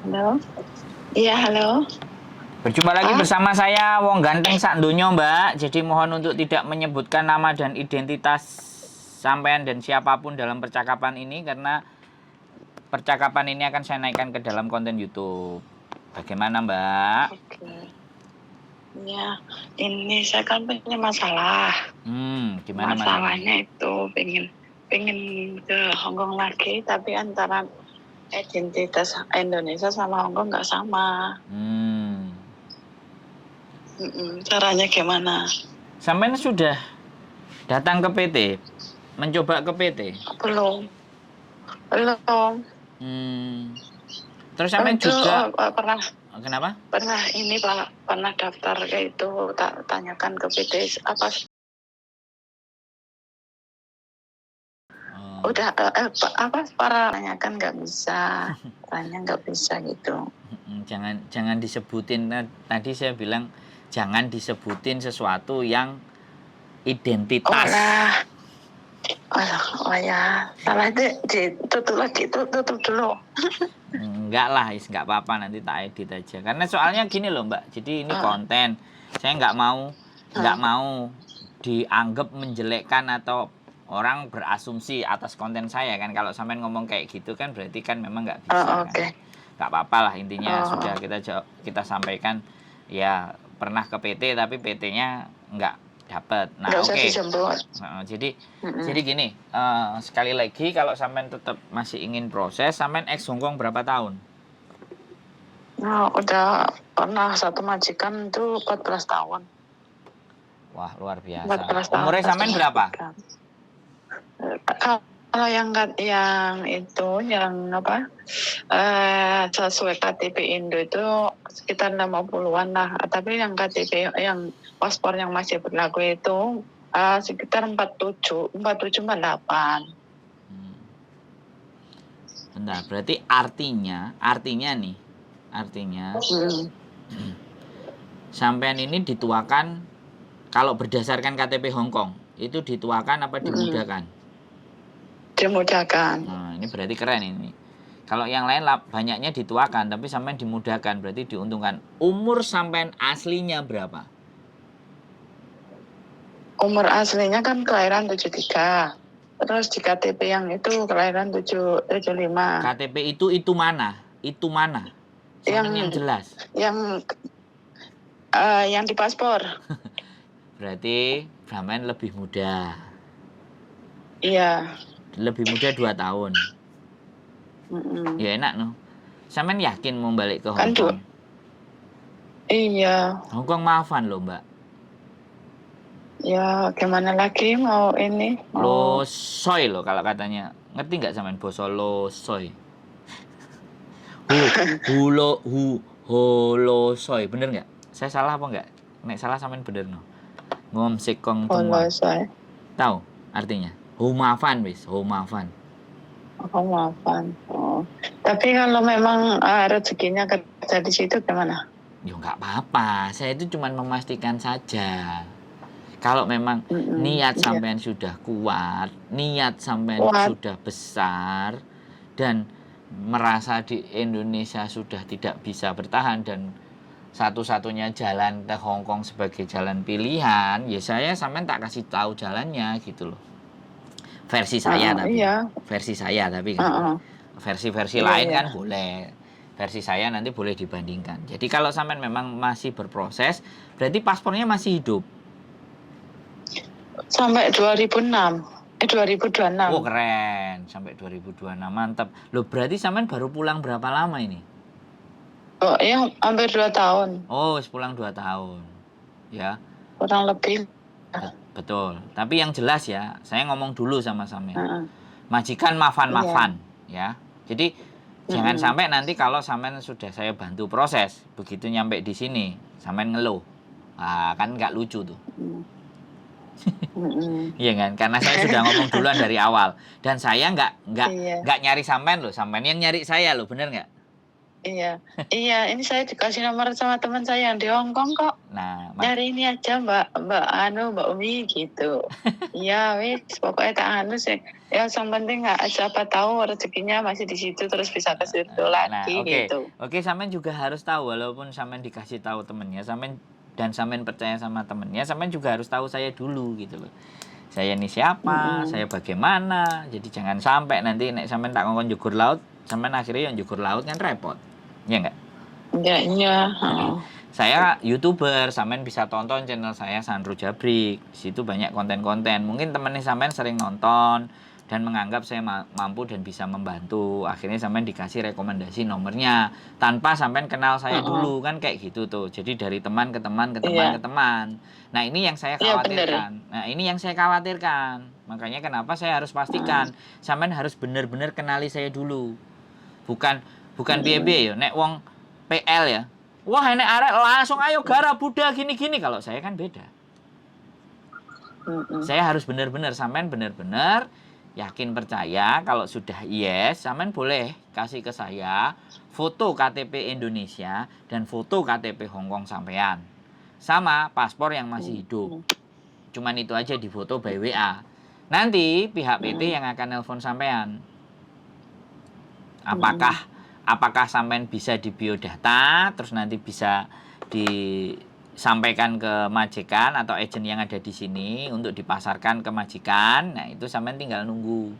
Halo? Iya, halo. Berjumpa lagi Pak? bersama saya Wong Ganteng Sak Ndonyo, Mbak. Jadi mohon untuk tidak menyebutkan nama dan identitas sampean dan siapapun dalam percakapan ini karena percakapan ini akan saya naikkan ke dalam konten YouTube. Bagaimana, Mbak? Oke. Iya, ini saya kan punya masalah. Gimana masalahnya? Masalahnya itu pengen ke Hongkong lagi, tapi antara identitas Indonesia sama Hongkong nggak sama. Caranya gimana? Sampean sudah datang ke PT, mencoba ke PT. Belum. Terus sampean Itu juga pernah kenapa? ini Pak, pernah daftar kayak itu, tak tanyakan ke PT apa udah para tanyakan nggak bisa, tanya nggak bisa gitu. Jangan disebutin. Tadi saya bilang jangan disebutin sesuatu yang identitas. Oh ya, salah itu ditutup lagi, tutup dulu. Enggak lah, nggak apa-apa, nanti tak edit aja. Karena soalnya gini loh Mbak, jadi ini konten. Saya nggak mau dianggap menjelekkan atau orang berasumsi atas konten saya kan. Kalau sampai ngomong kayak gitu kan berarti kan memang nggak bisa kan. Nggak apa-apa lah, intinya sudah kita sampaikan ya pernah ke PT tapi PT-nya nggak dapat. Nah, oke. Jadi gini, sekali lagi kalau sampean tetap masih ingin proses, sampean ex Hongkong berapa tahun? Nah, udah pernah satu majikan itu 14 tahun. Wah, luar biasa. Umurnya sampean berapa? Kalau yang itu yang apa? Sesuai KTP Indo itu sekitar 60-an lah. Tapi yang KTP yang paspor yang masih berlaku itu sekitar 47, 48. Bentar, berarti artinya sampean ini dituakan kalau berdasarkan KTP Hongkong itu dituakan apa dimudahkan? Dimudahkan. Nah, ini berarti keren ini. Kalau yang lain banyaknya dituakan tapi sampean dimudahkan, berarti diuntungkan. Umur sampean aslinya berapa? Umur aslinya kan kelahiran 73. Terus di KTP yang itu kelahiran 75. KTP itu mana? Itu mana? Yang jelas. Yang di paspor. Berarti sampean lebih muda. Iya. Lebih muda 2 tahun. Ya enak no. Sampean yakin mau balik ke Hongkong? Iya. Hongkong maafan loh Mbak. Ya gimana lagi mau ini? Lo soy loh kalau katanya. Ngerti nggak sampean boso lo soy? Holo soy, bener nggak? Saya salah apa nggak? Nek salah sampean bener no. Ngom sekong tumwa. Tahu artinya? Humafan wis, humafan. Humafan. Oh. Tapi kalau memang rezekinya kerja di situ gimana? Ya nggak apa-apa. Saya itu cuma memastikan saja. Kalau memang niat sampean sudah kuat, niat sampean sudah besar, dan merasa di Indonesia sudah tidak bisa bertahan dan satu-satunya jalan ke Hongkong sebagai jalan pilihan, ya saya sampean tak kasih tahu jalannya gitu loh. Versi saya tapi kan versi-versi lain kan boleh. Versi saya nanti boleh dibandingkan. Jadi kalau sampean memang masih berproses, berarti paspornya masih hidup. Sampai 2026. 2026. Oh keren, sampai 2026, mantap. Loh berarti sampean baru pulang berapa lama ini? Oh ya hampir 2 tahun. Oh pulang 2 tahun, ya. Kurang lebih. Betul, tapi yang jelas ya, saya ngomong dulu sama sampean. Majikan maafan, ya. Jadi jangan sampai nanti kalau sampean sudah saya bantu proses, begitu nyampe di sini, sampean ngeluh. Nah, kan nggak lucu tuh. Iya kan, karena saya sudah ngomong duluan dari awal dan saya nggak nyari sampean loh, sampean yang nyari saya loh, bener nggak? Iya, iya. Ini saya dikasih nomor sama teman saya yang di Hong Kong kok. Nah, Nyari ini aja Mbak Umi gitu. Iya, wis pokoknya tak anu sih. Ya, yang penting nggak siapa tahu rezekinya masih di situ terus bisa ke situ nah, lagi oke. gitu. Oke, sampean juga harus tahu walaupun sampean dikasih tahu temennya, sampean percaya sama temennya, sampean juga harus tahu saya dulu gitu loh. Saya ini siapa, saya bagaimana. Jadi jangan sampai nanti nek sampean tak ngomong jugur laut, sampean akhirnya yang jugur laut kan repot. Ya enggak? Iya, iya. Saya YouTuber, sampean bisa tonton channel saya Sandro Jabrik. Di situ banyak konten-konten. Mungkin temennya sampean sering nonton dan menganggap saya mampu dan bisa membantu. Akhirnya sampean dikasih rekomendasi nomornya tanpa sampean kenal saya dulu, kan kayak gitu tuh. Jadi dari teman ke teman ke teman ke teman. Nah, ini yang saya khawatirkan. Nah, ini yang saya khawatirkan. Makanya kenapa saya harus pastikan sampean harus benar-benar kenali saya dulu. Bukan piye-piye ya, nek wong PL ya. Wah, enek arek langsung ayo gara Buddha gini-gini. Kalau saya kan beda. Saya harus benar-benar sampean benar-benar yakin percaya. Kalau sudah yes, sampean boleh kasih ke saya foto KTP Indonesia dan foto KTP Hong Kong sampean. Sama paspor yang masih hidup. Cuman itu aja di foto by WA. Nanti pihak PT yang akan nelpon sampean. Apakah sampean bisa di biodata, terus nanti bisa disampaikan ke majikan atau agen yang ada di sini untuk dipasarkan ke majikan. Nah, itu sampean tinggal nunggu.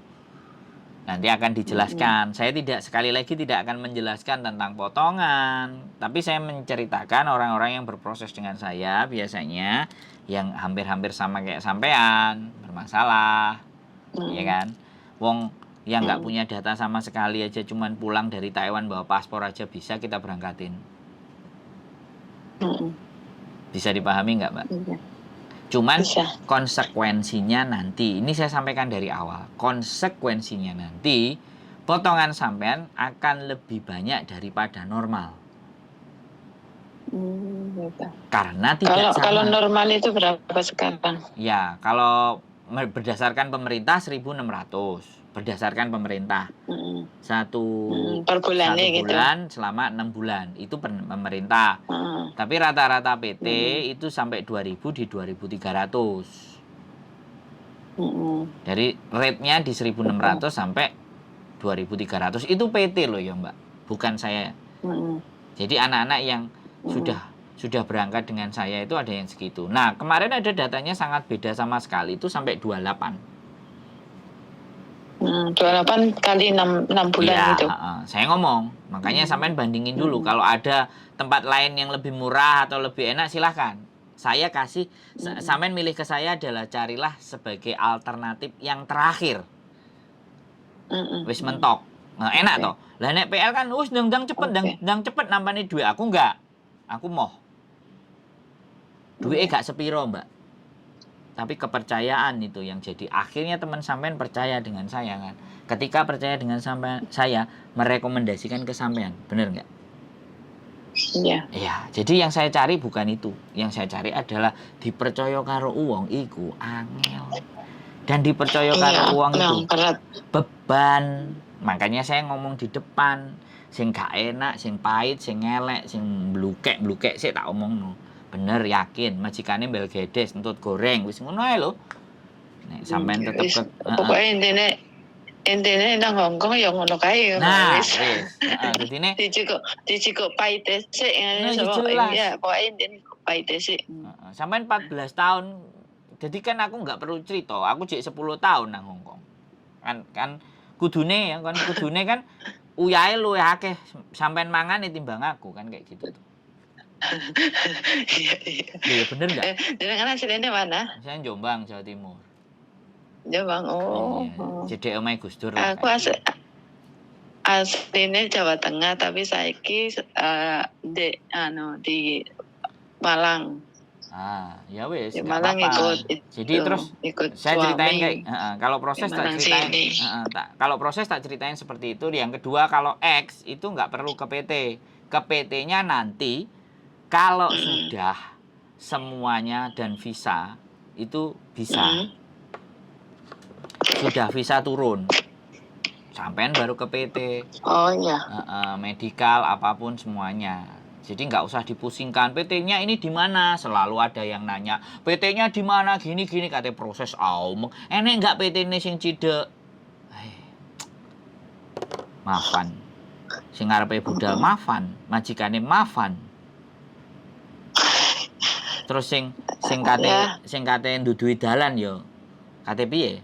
Nanti akan dijelaskan. Saya sekali lagi tidak akan menjelaskan tentang potongan, tapi saya menceritakan orang-orang yang berproses dengan saya biasanya yang hampir-hampir sama kayak sampean, bermasalah. Ya kan? Wong yang nggak punya data sama sekali aja cuman pulang dari Taiwan bawa paspor aja bisa kita berangkatin. Bisa dipahami nggak, Mbak? Cuman konsekuensinya nanti, ini saya sampaikan dari awal, konsekuensinya nanti potongan sampean akan lebih banyak daripada normal. Karena tidak sama. Kalau normal itu berapa sekarang? Ya, kalau berdasarkan pemerintah 1.600. Berdasarkan pemerintah. Satu bulan gitu. Selama 6 bulan. Itu pemerintah. Tapi rata-rata PT itu sampai 2.000 di 2.300. Dari rate-nya di 1.600 sampai 2.300. Itu PT loh ya, Mbak. Bukan saya. Jadi anak-anak yang sudah berangkat dengan saya itu ada yang segitu. Nah, kemarin ada datanya sangat beda sama sekali, itu sampai 28. 28 kali 6 bulan ya, itu. Saya ngomong, makanya sampean bandingin dulu. Kalau ada tempat lain yang lebih murah atau lebih enak, silahkan. Saya kasih, sampean milih ke saya adalah carilah sebagai alternatif yang terakhir. Wis mentok. Nah, enak toh. Lah nek PL kan wis ndang cepet nampani duit. Aku enggak. Aku moh. Duitnya gak sepiro, Mbak. Tapi kepercayaan itu yang jadi. Akhirnya teman sampean percaya dengan saya kan. Ketika percaya dengan saya, merekomendasikan ke sampean. Bener nggak? Iya. Iya. Jadi yang saya cari bukan itu. Yang saya cari adalah dipercaya karo uang iku angel. Dan dipercaya karo uang itu beban. Makanya saya ngomong di depan. Sing gak enak, sing pahit, sing ngelek, sing blukek sik tak omongno. Bener yakin majikane mbel gedes entut goreng wis ngono ae lho. Nek sampean tetep pokoke intine nang Hongkong ya ngono kae. Nah, wis. Dadine dicikuk pahite sik ya pokoke intine pahite sik. Sampean 14 tahun. Jadi kan aku enggak perlu cerita, aku jek 10 tahun nang Hongkong. Kan kudune kan uyahe luwih akeh sampean mangan timbang aku kan kayak gitu tuh. Iya bener nggak? Dengan aslinya mana? Saya Jombang, Jawa Timur. Jombang, Jadi omai Gus Dur. Aku aslinya Jawa Tengah, tapi saiki di Malang. Ya wes. Di Malang ikut. Jadi terus saya ceritain kayak kalau proses tak ceritain. Kalau proses tak ceritain seperti itu. Yang kedua kalau X itu nggak perlu ke PT. Ke PT-nya nanti. Kalau sudah semuanya dan visa itu bisa. Sudah visa turun. sampean baru ke PT. Oh iya. Medikal apapun semuanya. Jadi nggak usah dipusingkan, PT-nya ini di mana? Selalu ada yang nanya, PT-nya di mana? Gini-gini katanya proses aum. Enek nggak PT-ne sing cidek? Mafan. Sing ngarepe budal mafan, majikane mafan. Terus sing kate ndudui dalan yo. Kate piye?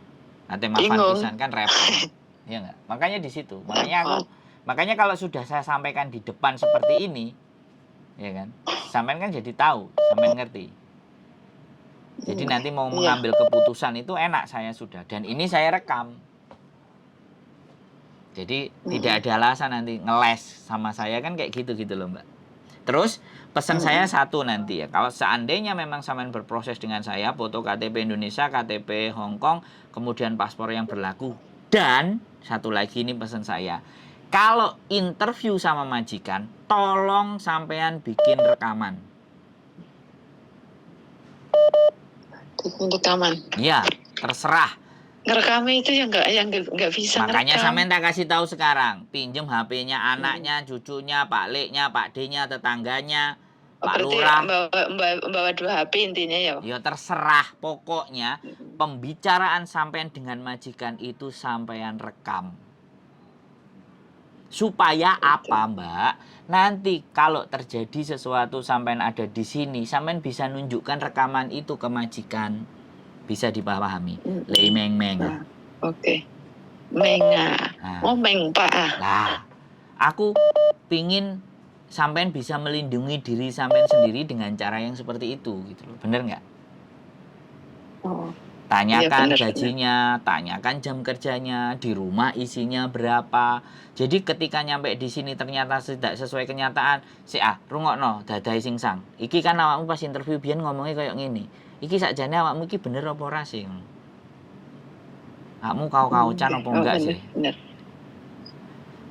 Kate mafan pisan kan repot. Iya enggak? Makanya di situ. Makanya kalau sudah saya sampaikan di depan seperti ini, ya kan? Sampean kan jadi tahu, sampean ngerti. Jadi nanti mau mengambil keputusan itu enak saya sudah. Dan ini saya rekam. Jadi tidak ada alasan nanti ngeles sama saya kan kayak gitu loh Mbak. Terus pesan saya satu nanti ya. Kalau seandainya memang sampean berproses dengan saya, foto KTP Indonesia, KTP Hong Kong, kemudian paspor yang berlaku. Dan satu lagi ini pesan saya. Kalau interview sama majikan, tolong sampean bikin rekaman. Bikin rekaman? Iya, terserah. Ngerekam itu yang nggak bisa. Makanya ngerekam. sampean tak kasih tahu sekarang. Pinjem HP-nya anaknya, cucunya, Pak Leknya, Pak D-nya, tetangganya, Pak Lurah. Bawa 2 HP intinya ya? Ya terserah. Pokoknya pembicaraan sampean dengan majikan itu sampean rekam. Supaya apa Mbak? Nanti kalau terjadi sesuatu sampean ada di sini, sampean bisa nunjukkan rekaman itu ke majikan. Bisa dipahami. Lei meng meng. Oke. Menga. Oh meng Pak. Lah, aku pingin sampean bisa melindungi diri sampean sendiri dengan cara yang seperti itu gitu loh. Bener nggak? Oh. Tanyakan gajinya, tanyakan jam kerjanya, di rumah isinya berapa. Jadi ketika nyampe di sini ternyata tidak sesuai kenyataan, rungokno dadai singsang. Iki kan awakmu pas interview biyen ngomongnya kayak gini. Iki sakjane awakmu iki bener apa ora sih? Kamu kau-kaucan apa enggak sih? Bener.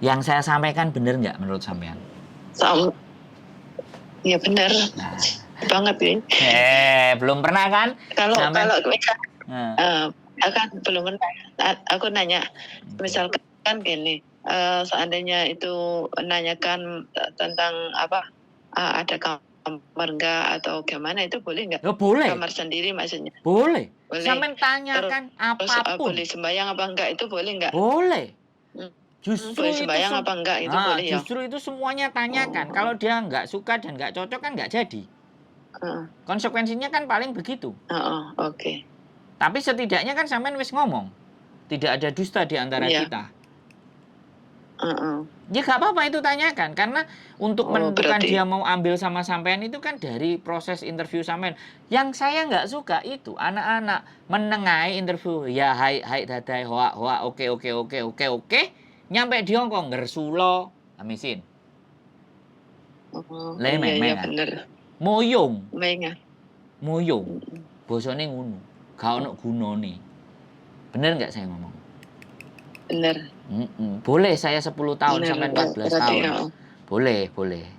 Yang saya sampaikan bener nggak menurut sampean? Iya bener. Nah. Banget ya. Belum pernah kan? Kalau kan belum pernah. Aku nanya, misalkan gini, seandainya itu nanyakan tentang apa, ada kamar enggak atau gimana, itu boleh enggak? Ya, boleh. Kamar sendiri maksudnya? Boleh. Sampai tanyakan apapun. Boleh sembahyang apa enggak, itu boleh enggak? Boleh. Justru boleh sembahyang apa enggak, itu boleh ya? Justru itu semuanya tanyakan. Kalau dia enggak suka dan enggak cocok kan enggak jadi. Konsekuensinya kan paling begitu. Oke. Tapi setidaknya kan sampean wis ngomong. Tidak ada dusta di antara kita. Ya gak apa-apa itu tanyakan. Karena untuk menentukan dia mau ambil sama sampean itu kan dari proses interview sampean. Yang saya nggak suka itu anak-anak menengahi interview. Ya hai dadai hoa oke. Nyampe di Hong Kong ngersulo amisin. Iya bener. Moyong. Moyong. Bosone ngono. Gak ono gunane. Bener nggak saya ngomong? Bener. Boleh saya 10 tahun sampai 14 tahun. Ya. Boleh.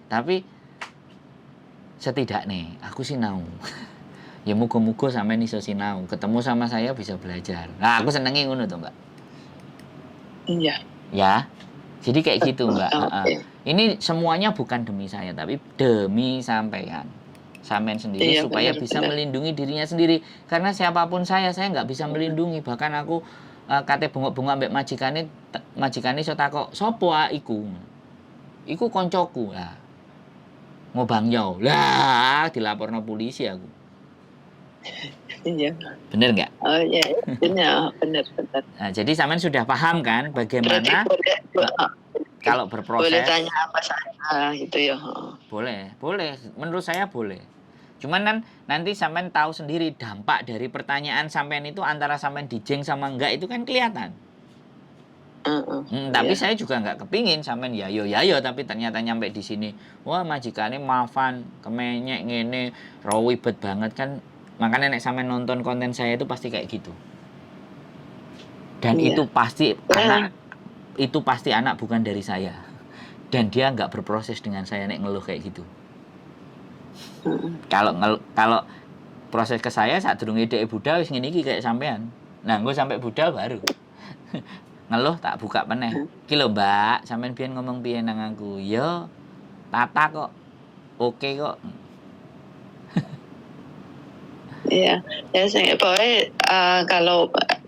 Tapi setidaknya aku sinau. Ya muga-muga sampean iso sinau, ketemu sama saya bisa belajar. Nah, aku senengi ngono to, Mbak. Iya. Ya. Jadi kayak gitu, Mbak. Ini semuanya bukan demi saya, tapi demi sampean. Sampean sendiri supaya bisa melindungi dirinya sendiri. Karena siapapun saya nggak bisa melindungi. Bahkan aku kate bengok-bengok ambek majikane iso takok, "Sopo iku?" Iku koncoku lah. Ngobang yo. Lah, dilaporno polisi aku. Iya. Bener nggak? Oh iya, bener. Nah, jadi sampean sudah paham kan bagaimana kalau berproses? Boleh tanya apa saja gitu ya. Boleh. Menurut saya boleh. Cuman kan nanti sampean tahu sendiri dampak dari pertanyaan sampean itu antara sampean dijeng sama enggak itu kan kelihatan. Tapi saya juga nggak kepingin sampean yayo tapi ternyata nyampe di sini wah majikane mafan kemenyek ngene ribet banget kan. Makanya nek sampean nonton konten saya itu pasti kayak gitu. Dan itu pasti anak bukan dari saya. Dan dia nggak berproses dengan saya nek ngeluh kayak gitu. Kalau proses ke saya saat durunge dhek budal wis ngene iki kayak sampean. Nah, engko sampai budal baru. ngeluh tak buka meneh. Iki lho Mbak, sampean biyen ngomong piye nang aku? Ya tata kok. Oke kok. Iya, ya pokoknya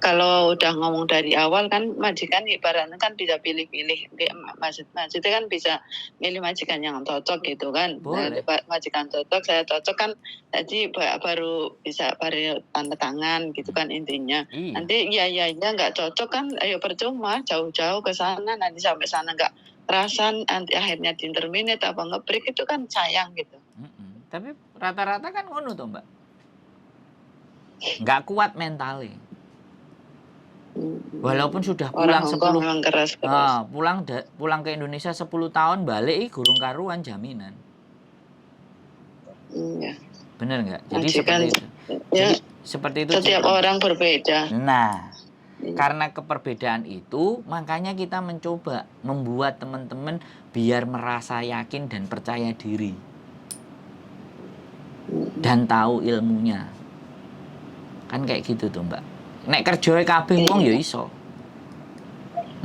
kalau udah ngomong dari awal kan majikan ibaratnya kan bisa pilih-pilih, maksudnya kan bisa milih majikan yang cocok gitu kan. Nah, Boleh. majikan cocok, saya cocok kan, jadi baru bisa baru tanda tangan gitu kan intinya. Iya. Nanti iya nggak cocok kan, ayo percuma jauh-jauh ke sana, nanti sampai sana nggak perasan, nanti akhirnya di-terminate apa nge-break itu kan sayang gitu. Tapi rata-rata kan ngono tuh Mbak. Nggak kuat mentalnya. Walaupun sudah Orang pulang Hongkong 10 memang keras. pulang ke Indonesia 10 tahun balik gurung karuan jaminan. Iya. Bener nggak? Jadi Majikan, seperti itu. ya, Jadi seperti itu setiap ceritanya. orang berbeda. Nah, karena keperbedaan itu makanya kita mencoba membuat teman-teman biar merasa yakin dan percaya diri. Dan tahu ilmunya. Kan kayak gitu tuh Mbak. Nek kerja kabeh wong ya iso.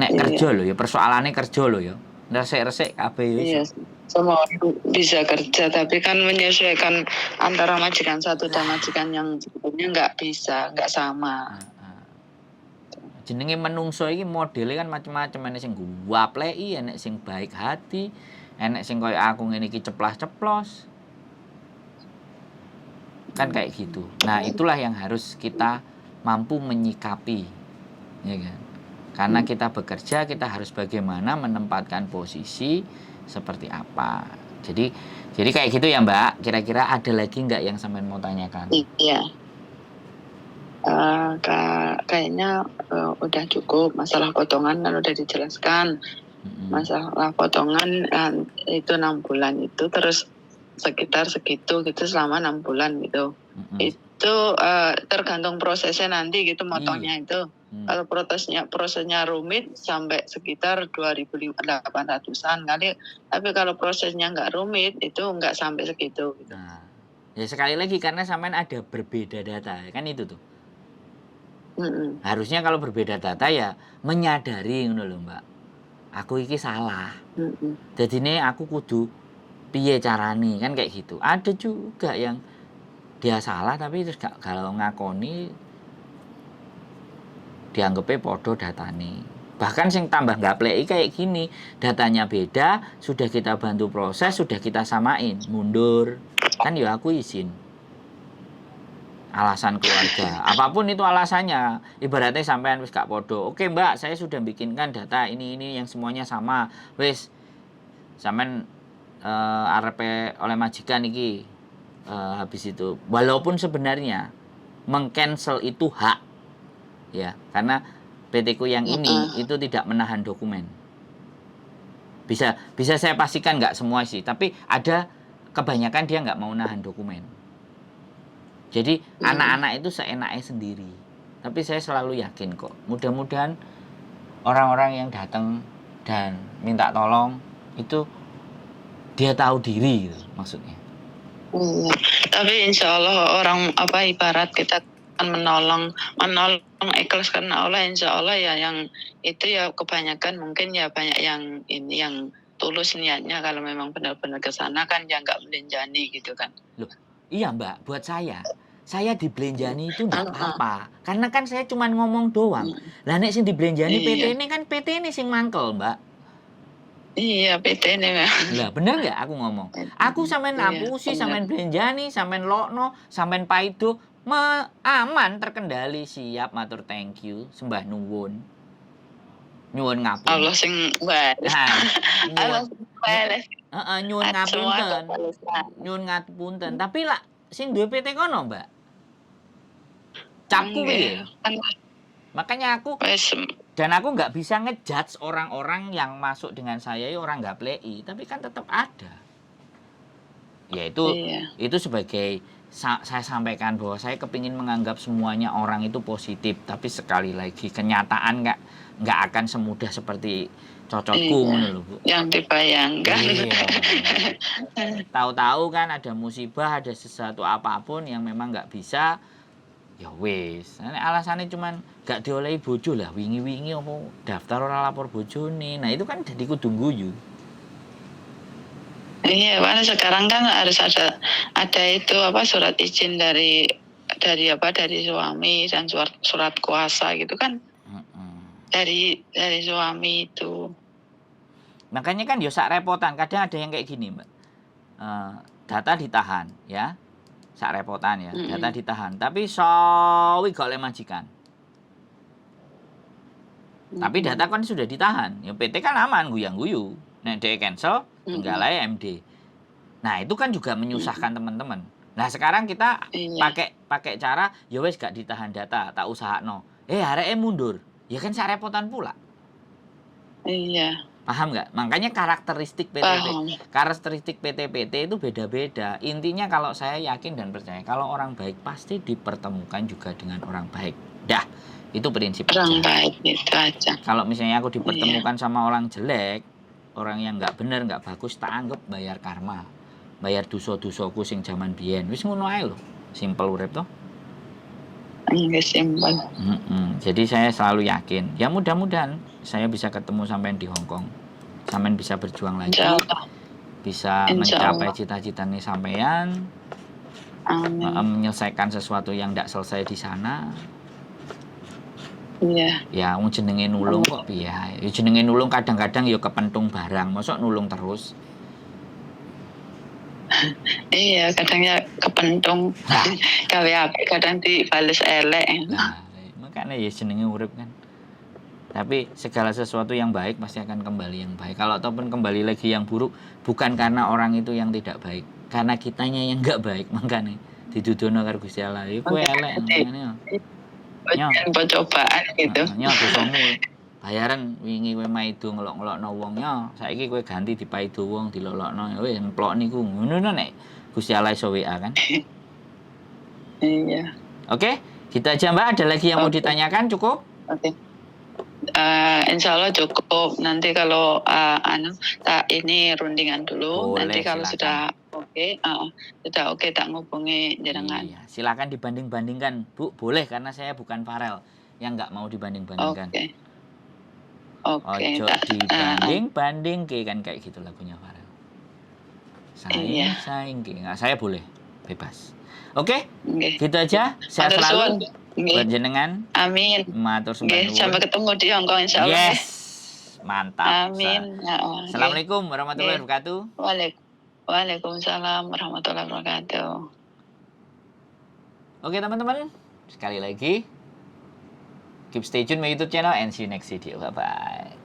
Nek kerja lho ya persoalannya kerja lho ya. Resik-resik kabeh ya iso. Iya, semua orang bisa kerja, tapi kan menyesuaikan antara majikan satu dan majikan yang sebetulnya nggak bisa, nggak sama. Jenenge menungso iki modele kan macam-macam, enek sing guapleki, enek sing baik hati, enek sing koyo aku ngene iki ceplas-ceplos. Kan kayak gitu. Nah, itulah yang harus kita mampu menyikapi. Ya kan? Karena kita bekerja, kita harus bagaimana menempatkan posisi seperti apa. Jadi kayak gitu ya Mbak. Kira-kira ada lagi nggak yang sampean mau tanyakan? Iya. Kayaknya udah cukup. Masalah potongan kan udah dijelaskan. Masalah potongan itu 6 bulan itu terus sekitar segitu gitu selama 6 bulan gitu. Itu tergantung prosesnya nanti gitu motongnya itu. Kalau prosesnya rumit sampai sekitar 2.800-an kali. Tapi kalau prosesnya nggak rumit itu nggak sampai segitu gitu. Nah, ya sekali lagi karena sampean ada berbeda data, kan itu tuh. Harusnya kalau berbeda data ya menyadari ngono lho Mbak. Aku iki salah. Jadi ini aku kudu piye carane kan kayak gitu. Ada juga yang dia salah tapi terus gak kalau ngakoni dianggapnya podo datane. Bahkan sing tambah nggak play kayak gini, datanya beda, sudah kita bantu proses, sudah kita samain, mundur. Kan ya aku izin. Alasan keluarga, apapun itu alasannya, ibaratnya sampean wis gak podo. Oke Mbak, saya sudah bikinkan data ini yang semuanya sama. Wis sampean arepe oleh majikan iki habis itu. Walaupun sebenarnya mengcancel itu hak. Ya, karena PT ku yang ini itu tidak menahan dokumen. Bisa saya pastikan nggak semua sih, tapi ada kebanyakan dia nggak mau nahan dokumen. Jadi anak-anak itu seenaknya sendiri. Tapi saya selalu yakin kok, mudah-mudahan orang-orang yang datang dan minta tolong itu dia tahu diri gitu, maksudnya. Tapi insya Allah orang ibarat kita menolong ikhlas karena Allah, insya Allah ya yang itu ya kebanyakan mungkin ya banyak yang ini yang tulus niatnya kalau memang benar-benar ke sana kan ya nggak melenjani gitu kan. Loh, iya Mbak, buat saya dibelenjani itu enggak apa-apa. Karena kan saya cuma ngomong doang. Lah nek sing dibelenjani PT ini kan PT ini sing mangkel, Mbak. Iya, PT ini memang. Lah bener nggak aku ngomong? Aku sampean ngapusi, sampean belenjani, sampean lokno, sampean paido, aman terkendali, siap matur thank you, sembah nuwun. Nyuwun ngapunten. Allah sing bales. Allah sing bales. Nyuwun ngapunten. Nyuwun ngapunten. Tapi lah sing duwe PT kono, Mbak. Capku piye? Makanya aku dan aku nggak bisa ngejudge orang-orang yang masuk dengan saya orang nggak play, tapi kan tetap ada. Ya itu sebagai saya sampaikan bahwa saya kepingin menganggap semuanya orang itu positif, tapi sekali lagi kenyataan nggak akan semudah seperti cocokku loh Bu. Yang dibayangkan. Iya. Tahu-tahu kan ada musibah, ada sesuatu apapun yang memang nggak bisa Ya wis, alasannya cuman gak diolehi bojo lah, wingi-wingi apa daftar ora lapor bojone. Nah, itu kan jadi kudu guyu. Iya, karena sekarang kan harus ada itu apa surat izin dari suami dan surat kuasa gitu kan. Dari suami itu. Makanya kan yo sak repotan, kadang ada yang kayak gini, Mbak. Data ditahan ya. Sak repotan ya, data ditahan, tapi sawi gak oleh majikan. Tapi data kan sudah ditahan. Ya PT kan aman guyang-guyu. Nek DE cancel tinggal aja MD. Nah, itu kan juga menyusahkan teman-teman. Nah, sekarang kita pakai cara ya wes gak ditahan data, tak usahakno. Areke mundur. Ya kan sak repotan pula. Iya. Paham nggak? Makanya karakteristik PT itu beda-beda. Intinya kalau saya yakin dan percaya, kalau orang baik pasti dipertemukan juga dengan orang baik. Dah, itu prinsip orang baik itu aja. Kalau misalnya aku dipertemukan sama orang jelek, orang yang nggak bener, nggak bagus, tak anggap bayar karma, bayar dosa-dosaku sing zaman biyen. Wis ngono ae lho. Simpel urip toh. Simpel. Jadi saya selalu yakin, ya mudah-mudahan saya bisa ketemu sampean di Hong Kong, sampean bisa berjuang lagi, bisa mencapai cita-citanya sampean, menyelesaikan sesuatu yang tidak selesai di sana. Iya. Ya, jenenge nulung kok piye. Ya jenenge nulung kadang-kadang ya kepentung barang, mosok nulung terus. Iya, kadangnya kepentung. Gawe apik kadang dibales elek. Nah, makanya ya jenenge urip kan. Tapi segala sesuatu yang baik pasti akan kembali yang baik. Kalau ataupun kembali lagi yang buruk, bukan karena orang itu yang tidak baik, karena kitanya yang enggak baik. Makanya didudono karo Gusti Allah. Iku elek ngene. Percobaan gitu. Nya dosamu. Bayaran wingi kowe maido ngelok-ngelokno wong nya, saiki kowe ganti dipaido wong dilolokno. Wis emplok niku. Ngono nek Gusti Allah iso WA kan. Iya. Oke, gitu aja Mbak. Ada lagi yang mau ditanyakan? Cukup? Oke. Insya Allah cukup. Nanti kalau ini rundingan dulu. Boleh, nanti kalau silakan. sudah oke tak ngubungi jenengan. Iya, silakan dibanding-bandingkan, Bu. Boleh karena saya bukan Farel yang nggak mau dibanding-bandingkan. Ojo dibanding-banding kan kayak gitu lagunya Farel. Saing nggak, saya boleh bebas. Oke, gitu aja. Sehat selalu buat jenengan. Amin. Matur sembah nuwun. Sampai ketemu di Hong Kong insya Allah. Yes, mantap. Amin. Assalamualaikum warahmatullahi wabarakatuh. Waalaikumsalam warahmatullahi wabarakatuh. Oke teman-teman, sekali lagi keep stay tune my YouTube channel and see you next video. Bye bye.